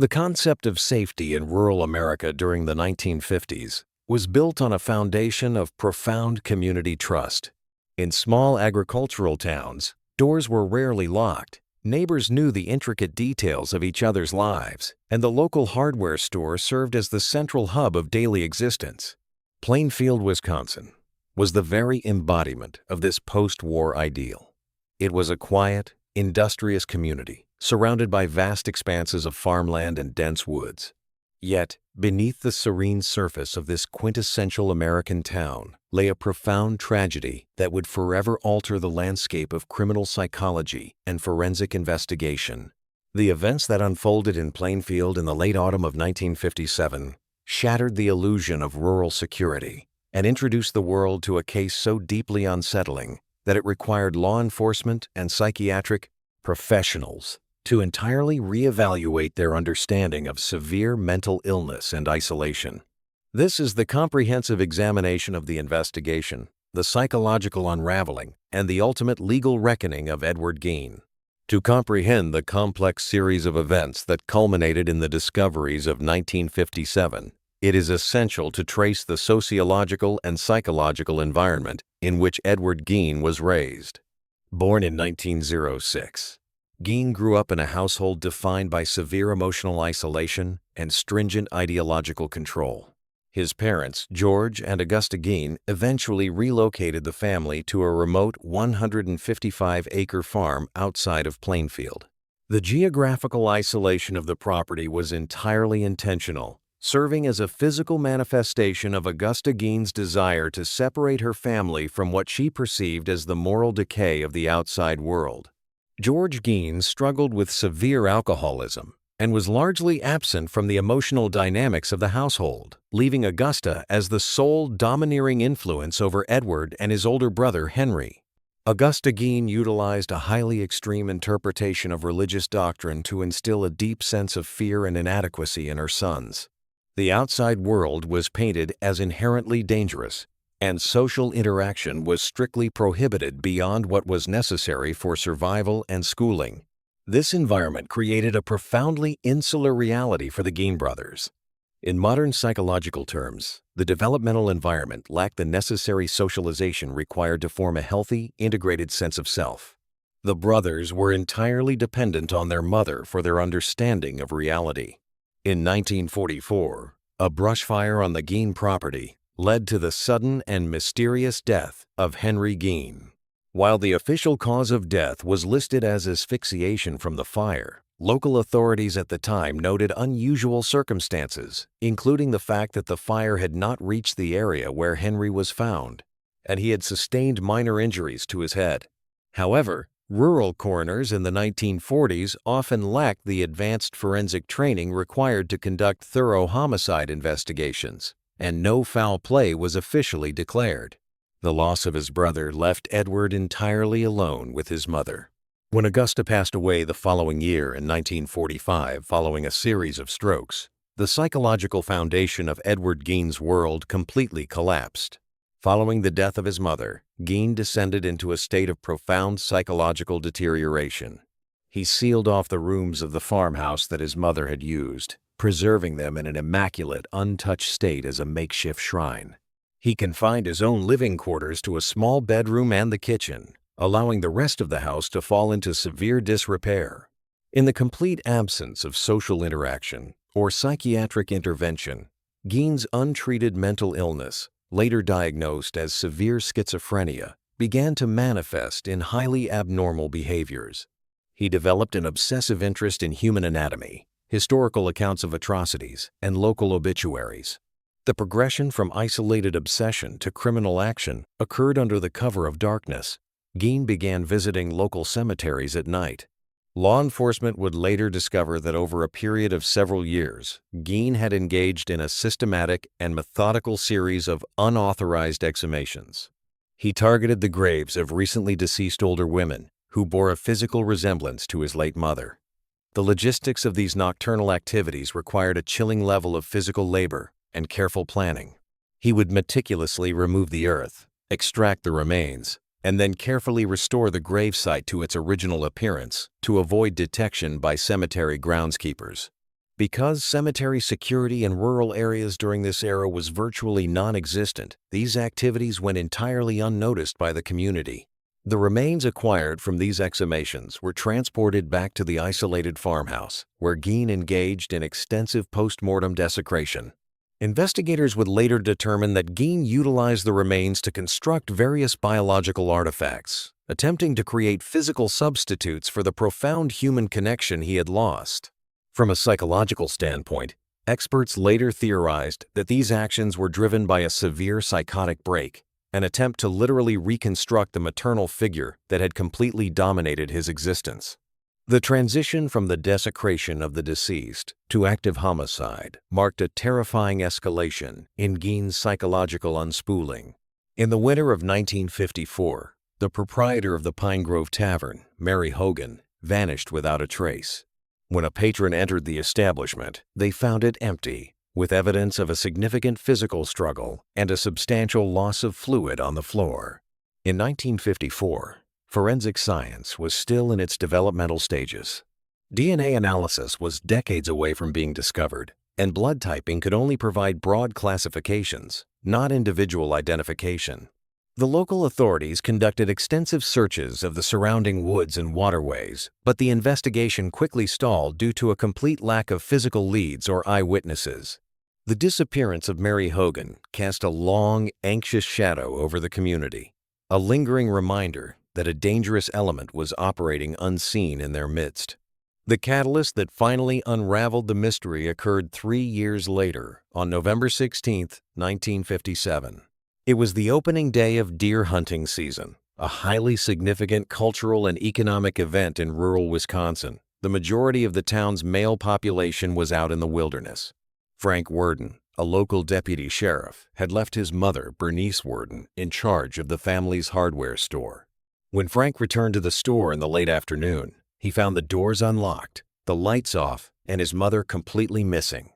The concept of safety in rural America during the 1950s was built on a foundation of profound community trust. In small agricultural towns, doors were rarely locked. Neighbors knew the intricate details of each other's lives, and the local hardware store served as the central hub of daily existence. Plainfield, Wisconsin, was the very embodiment of this post-war ideal. It was a quiet, industrious community, surrounded by vast expanses of farmland and dense woods. Yet, beneath the serene surface of this quintessential American town lay a profound tragedy that would forever alter the landscape of criminal psychology and forensic investigation. The events that unfolded in Plainfield in the late autumn of 1957 shattered the illusion of rural security and introduced the world to a case so deeply unsettling that it required law enforcement and psychiatric professionals to entirely reevaluate their understanding of severe mental illness and isolation. This is the comprehensive examination of the investigation, the psychological unraveling, and the ultimate legal reckoning of Edward Gein. To comprehend the complex series of events that culminated in the discoveries of 1957, it is essential to trace the sociological and psychological environment in which Edward Gein was raised. Born in 1906, Gein grew up in a household defined by severe emotional isolation and stringent ideological control. His parents, George and Augusta Gein, eventually relocated the family to a remote 155-acre farm outside of Plainfield. The geographical isolation of the property was entirely intentional, serving as a physical manifestation of Augusta Gein's desire to separate her family from what she perceived as the moral decay of the outside world. George Gein struggled with severe alcoholism and was largely absent from the emotional dynamics of the household, leaving Augusta as the sole domineering influence over Edward and his older brother Henry. Augusta Gein utilized a highly extreme interpretation of religious doctrine to instill a deep sense of fear and inadequacy in her sons. The outside world was painted as inherently dangerous, and social interaction was strictly prohibited beyond what was necessary for survival and schooling. This environment created a profoundly insular reality for the Gein brothers. In modern psychological terms, the developmental environment lacked the necessary socialization required to form a healthy, integrated sense of self. The brothers were entirely dependent on their mother for their understanding of reality. In 1944, a brush fire on the Gein property led to the sudden and mysterious death of Henry Gein. While the official cause of death was listed as asphyxiation from the fire, local authorities at the time noted unusual circumstances, including the fact that the fire had not reached the area where Henry was found, and he had sustained minor injuries to his head. However, rural coroners in the 1940s often lacked the advanced forensic training required to conduct thorough homicide investigations, and no foul play was officially declared. The loss of his brother left Edward entirely alone with his mother. When Augusta passed away the following year in 1945 following a series of strokes, the psychological foundation of Edward Gein's world completely collapsed. Following the death of his mother, Gein descended into a state of profound psychological deterioration. He sealed off the rooms of the farmhouse that his mother had used, preserving them in an immaculate, untouched state as a makeshift shrine. He confined his own living quarters to a small bedroom and the kitchen, allowing the rest of the house to fall into severe disrepair. In the complete absence of social interaction or psychiatric intervention, Gein's untreated mental illness, later diagnosed as severe schizophrenia, began to manifest in highly abnormal behaviors. He developed an obsessive interest in human anatomy, historical accounts of atrocities, and local obituaries. The progression from isolated obsession to criminal action occurred under the cover of darkness. Gein began visiting local cemeteries at night. Law enforcement would later discover that over a period of several years, Gein had engaged in a systematic and methodical series of unauthorized exhumations. He targeted the graves of recently deceased older women who bore a physical resemblance to his late mother. The logistics of these nocturnal activities required a chilling level of physical labor and careful planning. He would meticulously remove the earth, extract the remains, and then carefully restore the gravesite to its original appearance to avoid detection by cemetery groundskeepers. Because cemetery security in rural areas during this era was virtually non-existent, these activities went entirely unnoticed by the community. The remains acquired from these exhumations were transported back to the isolated farmhouse, where Gein engaged in extensive post-mortem desecration. Investigators would later determine that Gein utilized the remains to construct various biological artifacts, attempting to create physical substitutes for the profound human connection he had lost. From a psychological standpoint, experts later theorized that these actions were driven by a severe psychotic break, an attempt to literally reconstruct the maternal figure that had completely dominated his existence. The transition from the desecration of the deceased to active homicide marked a terrifying escalation in Gein's psychological unspooling. In the winter of 1954, the proprietor of the Pine Grove Tavern, Mary Hogan, vanished without a trace. When a patron entered the establishment, they found it empty, with evidence of a significant physical struggle and a substantial loss of fluid on the floor. In 1954, forensic science was still in its developmental stages. DNA analysis was decades away from being discovered, and blood typing could only provide broad classifications, not individual identification. The local authorities conducted extensive searches of the surrounding woods and waterways, but the investigation quickly stalled due to a complete lack of physical leads or eyewitnesses. The disappearance of Mary Hogan cast a long, anxious shadow over the community, a lingering reminder that a dangerous element was operating unseen in their midst. The catalyst that finally unraveled the mystery occurred 3 years later, on November 16, 1957. It was the opening day of deer hunting season, a highly significant cultural and economic event in rural Wisconsin. The majority of the town's male population was out in the wilderness. Frank Worden, a local deputy sheriff, had left his mother, Bernice Worden, in charge of the family's hardware store. When Frank returned to the store in the late afternoon, he found the doors unlocked, the lights off, and his mother completely missing.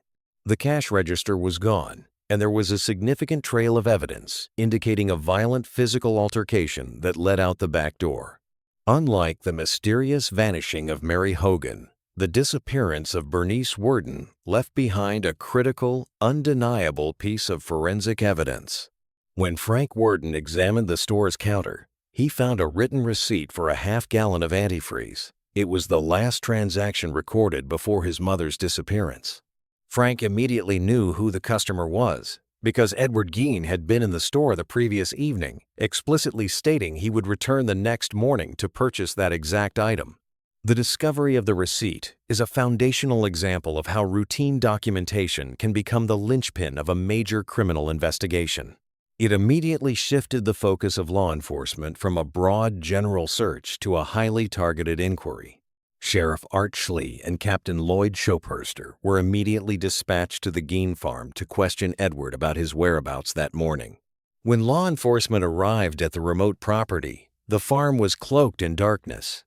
The cash register was gone, and there was a significant trail of evidence indicating a violent physical altercation that led out the back door. Unlike the mysterious vanishing of Mary Hogan, the disappearance of Bernice Worden left behind a critical, undeniable piece of forensic evidence. When Frank Worden examined the store's counter, he found a written receipt for a half-gallon of antifreeze. It was the last transaction recorded before his mother's disappearance. Frank immediately knew who the customer was, because Edward Gein had been in the store the previous evening, explicitly stating he would return the next morning to purchase that exact item. The discovery of the receipt is a foundational example of how routine documentation can become the linchpin of a major criminal investigation. It immediately shifted the focus of law enforcement from a broad general search to a highly targeted inquiry. Sheriff Art Schley and Captain Lloyd Schophurster were immediately dispatched to the Gein farm to question Edward about his whereabouts that morning. When law enforcement arrived at the remote property, the farm was cloaked in darkness.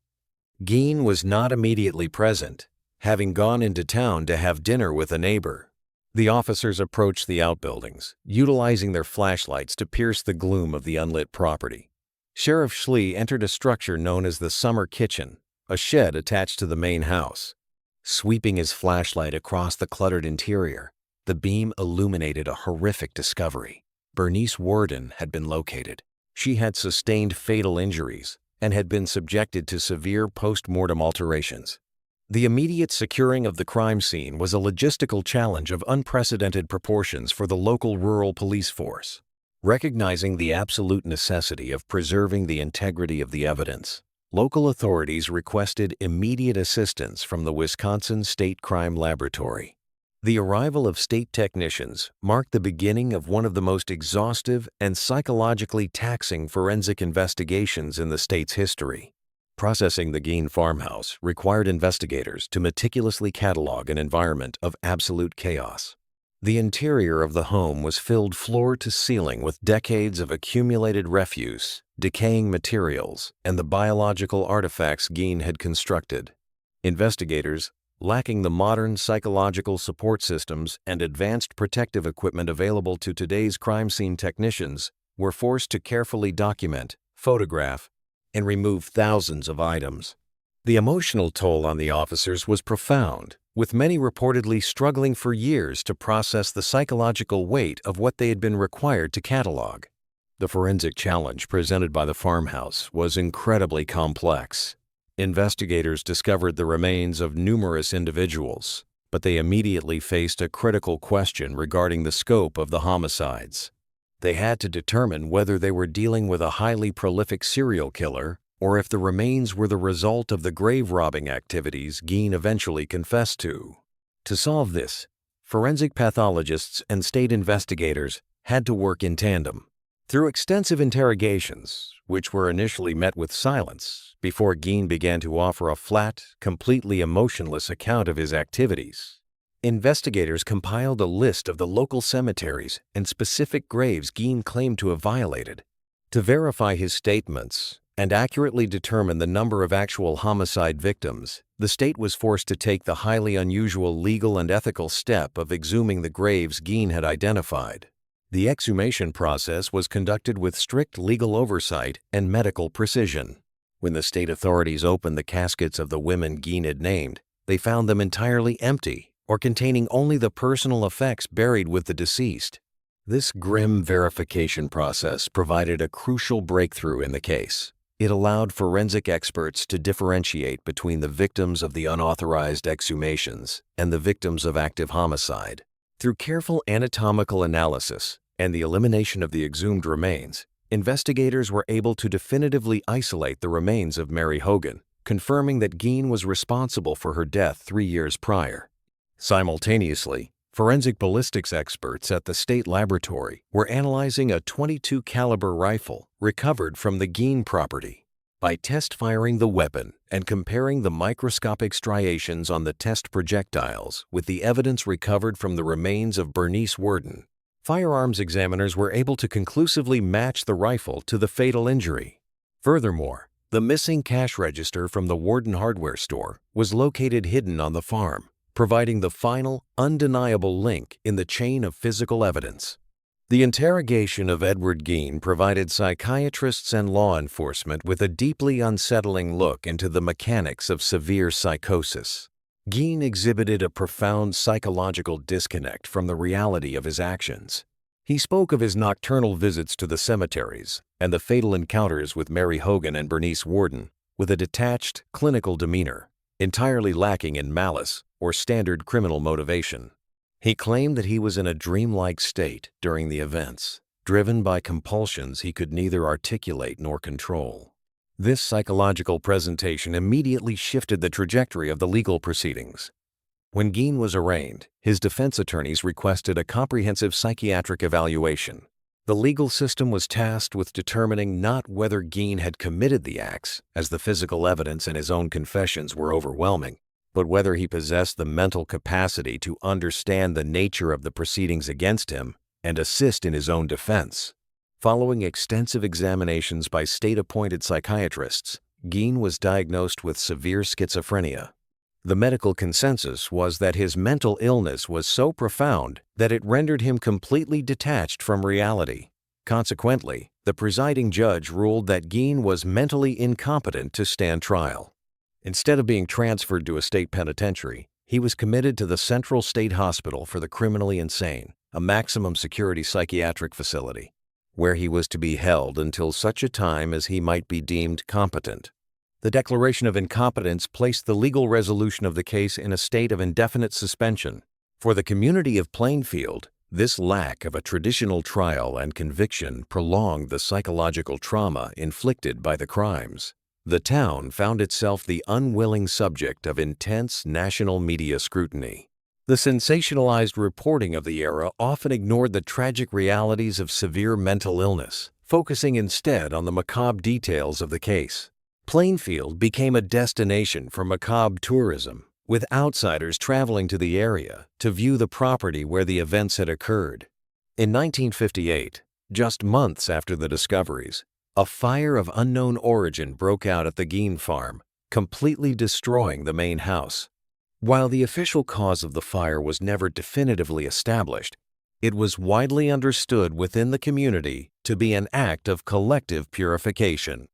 Gein was not immediately present, having gone into town to have dinner with a neighbor. The officers approached the outbuildings, utilizing their flashlights to pierce the gloom of the unlit property. Sheriff Schley entered a structure known as the summer kitchen, a shed attached to the main house. Sweeping his flashlight across the cluttered interior, the beam illuminated a horrific discovery. Bernice Worden had been located. She had sustained fatal injuries and had been subjected to severe post-mortem alterations. The immediate securing of the crime scene was a logistical challenge of unprecedented proportions for the local rural police force. Recognizing the absolute necessity of preserving the integrity of the evidence, local authorities requested immediate assistance from the Wisconsin State Crime Laboratory. The arrival of state technicians marked the beginning of one of the most exhaustive and psychologically taxing forensic investigations in the state's history. Processing the Gein farmhouse required investigators to meticulously catalog an environment of absolute chaos. The interior of the home was filled floor to ceiling with decades of accumulated refuse, decaying materials, and the biological artifacts Gein had constructed. Investigators, lacking the modern psychological support systems and advanced protective equipment available to today's crime scene technicians, were forced to carefully document, photograph, and remove thousands of items. The emotional toll on the officers was profound, with many reportedly struggling for years to process the psychological weight of what they had been required to catalog. The forensic challenge presented by the farmhouse was incredibly complex. Investigators discovered the remains of numerous individuals, but they immediately faced a critical question regarding the scope of the homicides. They had to determine whether they were dealing with a highly prolific serial killer or if the remains were the result of the grave robbing activities Gein eventually confessed to. To solve this, forensic pathologists and state investigators had to work in tandem. Through extensive interrogations, which were initially met with silence before Gein began to offer a flat, completely emotionless account of his activities, investigators compiled a list of the local cemeteries and specific graves Gein claimed to have violated. To verify his statements and accurately determine the number of actual homicide victims, the state was forced to take the highly unusual legal and ethical step of exhuming the graves Gein had identified. The exhumation process was conducted with strict legal oversight and medical precision. When the state authorities opened the caskets of the women Gein had named, they found them entirely empty or containing only the personal effects buried with the deceased. This grim verification process provided a crucial breakthrough in the case. It allowed forensic experts to differentiate between the victims of the unauthorized exhumations and the victims of active homicide. Through careful anatomical analysis and the elimination of the exhumed remains, investigators were able to definitively isolate the remains of Mary Hogan, confirming that Gein was responsible for her death 3 years prior. Simultaneously, forensic ballistics experts at the state laboratory were analyzing a .22 caliber rifle recovered from the Gein property. By test firing the weapon and comparing the microscopic striations on the test projectiles with the evidence recovered from the remains of Bernice Worden, firearms examiners were able to conclusively match the rifle to the fatal injury. Furthermore, the missing cash register from the Worden hardware store was located hidden on the farm, providing the final, undeniable link in the chain of physical evidence. The interrogation of Edward Gein provided psychiatrists and law enforcement with a deeply unsettling look into the mechanics of severe psychosis. Gein exhibited a profound psychological disconnect from the reality of his actions. He spoke of his nocturnal visits to the cemeteries and the fatal encounters with Mary Hogan and Bernice Worden with a detached, clinical demeanor, entirely lacking in malice or standard criminal motivation. He claimed that he was in a dreamlike state during the events, driven by compulsions he could neither articulate nor control. This psychological presentation immediately shifted the trajectory of the legal proceedings. When Gein was arraigned, his defense attorneys requested a comprehensive psychiatric evaluation. The legal system was tasked with determining not whether Gein had committed the acts, as the physical evidence and his own confessions were overwhelming, but whether he possessed the mental capacity to understand the nature of the proceedings against him and assist in his own defense. Following extensive examinations by state-appointed psychiatrists, Gein was diagnosed with severe schizophrenia. The medical consensus was that his mental illness was so profound that it rendered him completely detached from reality. Consequently, the presiding judge ruled that Gein was mentally incompetent to stand trial. Instead of being transferred to a state penitentiary, he was committed to the Central State Hospital for the Criminally Insane, a maximum security psychiatric facility, where he was to be held until such a time as he might be deemed competent. The declaration of incompetence placed the legal resolution of the case in a state of indefinite suspension. For the community of Plainfield, this lack of a traditional trial and conviction prolonged the psychological trauma inflicted by the crimes. The town found itself the unwilling subject of intense national media scrutiny. The sensationalized reporting of the era often ignored the tragic realities of severe mental illness, focusing instead on the macabre details of the case. Plainfield became a destination for macabre tourism, with outsiders traveling to the area to view the property where the events had occurred. In 1958, just months after the discoveries, a fire of unknown origin broke out at the Gein farm, completely destroying the main house. While the official cause of the fire was never definitively established, it was widely understood within the community to be an act of collective purification.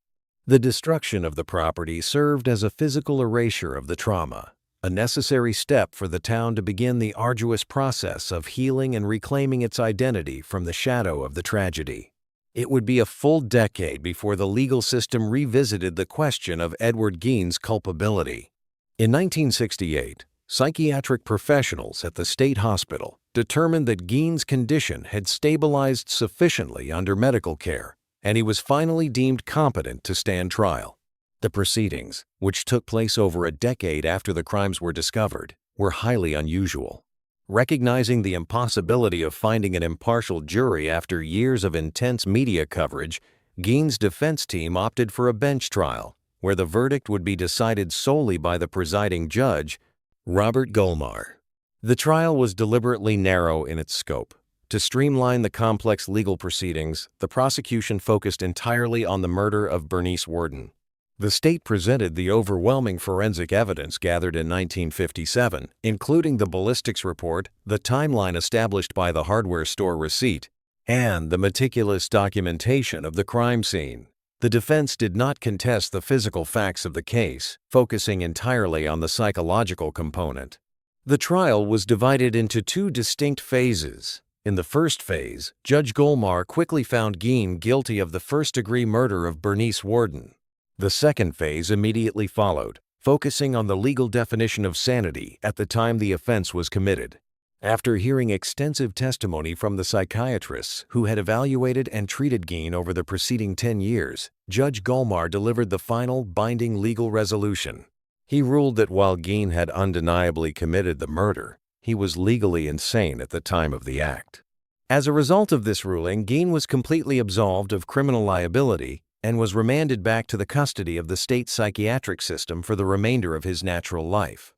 The destruction of the property served as a physical erasure of the trauma, a necessary step for the town to begin the arduous process of healing and reclaiming its identity from the shadow of the tragedy. It would be a full decade before the legal system revisited the question of Edward Gein's culpability. In 1968, psychiatric professionals at the state hospital determined that Gein's condition had stabilized sufficiently under medical care, and he was finally deemed competent to stand trial. The proceedings, which took place over a decade after the crimes were discovered, were highly unusual. Recognizing the impossibility of finding an impartial jury after years of intense media coverage, Gein's defense team opted for a bench trial, where the verdict would be decided solely by the presiding judge, Robert Golmar. The trial was deliberately narrow in its scope. To streamline the complex legal proceedings, the prosecution focused entirely on the murder of Bernice Worden. The state presented the overwhelming forensic evidence gathered in 1957, including the ballistics report, the timeline established by the hardware store receipt, and the meticulous documentation of the crime scene. The defense did not contest the physical facts of the case, focusing entirely on the psychological component. The trial was divided into two distinct phases. In the first phase, Judge Golmar quickly found Gein guilty of the first-degree murder of Bernice Worden. The second phase immediately followed, focusing on the legal definition of sanity at the time the offense was committed. After hearing extensive testimony from the psychiatrists who had evaluated and treated Gein over the preceding 10 years, Judge Golmar delivered the final, binding legal resolution. He ruled that while Gein had undeniably committed the murder, he was legally insane at the time of the act. As a result of this ruling, Gein was completely absolved of criminal liability and was remanded back to the custody of the state psychiatric system for the remainder of his natural life.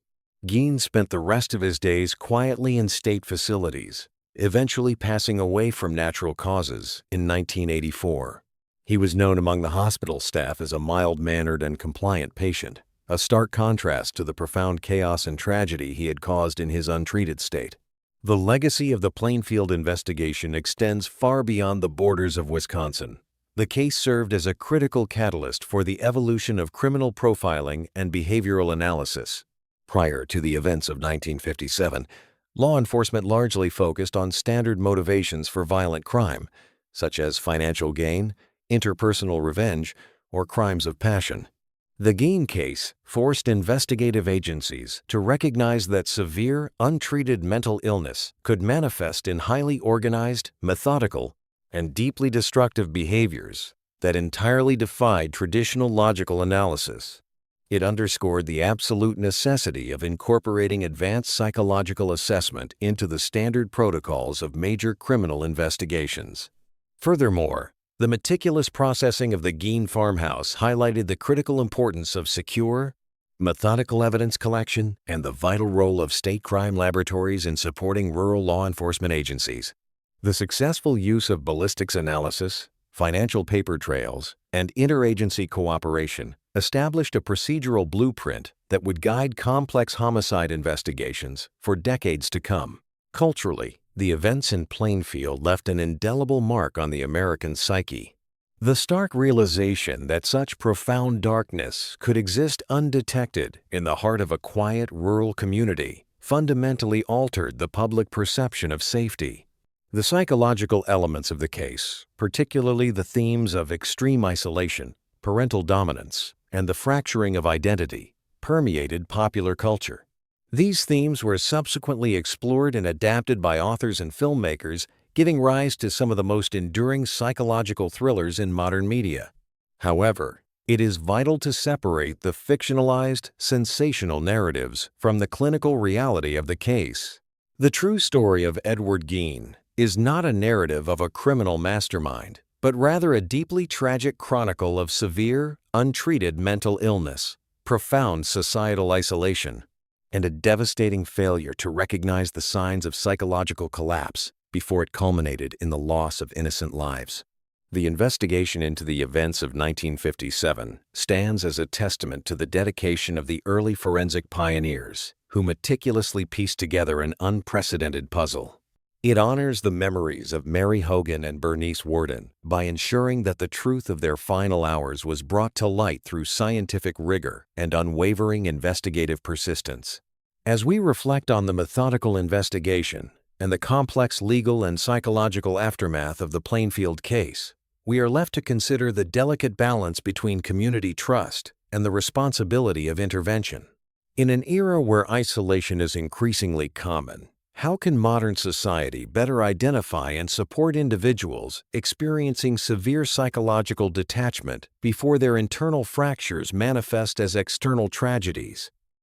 Gein spent the rest of his days quietly in state facilities, eventually passing away from natural causes in 1984. He was known among the hospital staff as a mild-mannered and compliant patient, a stark contrast to the profound chaos and tragedy he had caused in his untreated state. The legacy of the Plainfield investigation extends far beyond the borders of Wisconsin. The case served as a critical catalyst for the evolution of criminal profiling and behavioral analysis. Prior to the events of 1957, law enforcement largely focused on standard motivations for violent crime, such as financial gain, interpersonal revenge, or crimes of passion. The Gein case forced investigative agencies to recognize that severe, untreated mental illness could manifest in highly organized, methodical, and deeply destructive behaviors that entirely defied traditional logical analysis. It underscored the absolute necessity of incorporating advanced psychological assessment into the standard protocols of major criminal investigations. Furthermore, the meticulous processing of the Gein farmhouse highlighted the critical importance of secure, methodical evidence collection and the vital role of state crime laboratories in supporting rural law enforcement agencies. The successful use of ballistics analysis, financial paper trails, and interagency cooperation established a procedural blueprint that would guide complex homicide investigations for decades to come. Culturally, the events in Plainfield left an indelible mark on the American psyche. The stark realization that such profound darkness could exist undetected in the heart of a quiet rural community fundamentally altered the public perception of safety. The psychological elements of the case, particularly the themes of extreme isolation, parental dominance, and the fracturing of identity, permeated popular culture. These themes were subsequently explored and adapted by authors and filmmakers, giving rise to some of the most enduring psychological thrillers in modern media. However, it is vital to separate the fictionalized, sensational narratives from the clinical reality of the case. The true story of Edward Gein is not a narrative of a criminal mastermind, but rather a deeply tragic chronicle of severe, untreated mental illness, profound societal isolation, and a devastating failure to recognize the signs of psychological collapse before it culminated in the loss of innocent lives. The investigation into the events of 1957 stands as a testament to the dedication of the early forensic pioneers who meticulously pieced together an unprecedented puzzle. It honors the memories of Mary Hogan and Bernice Worden by ensuring that the truth of their final hours was brought to light through scientific rigor and unwavering investigative persistence. As we reflect on the methodical investigation and the complex legal and psychological aftermath of the Plainfield case, we are left to consider the delicate balance between community trust and the responsibility of intervention. In an era where isolation is increasingly common, how can modern society better identify and support individuals experiencing severe psychological detachment before their internal fractures manifest as external tragedies?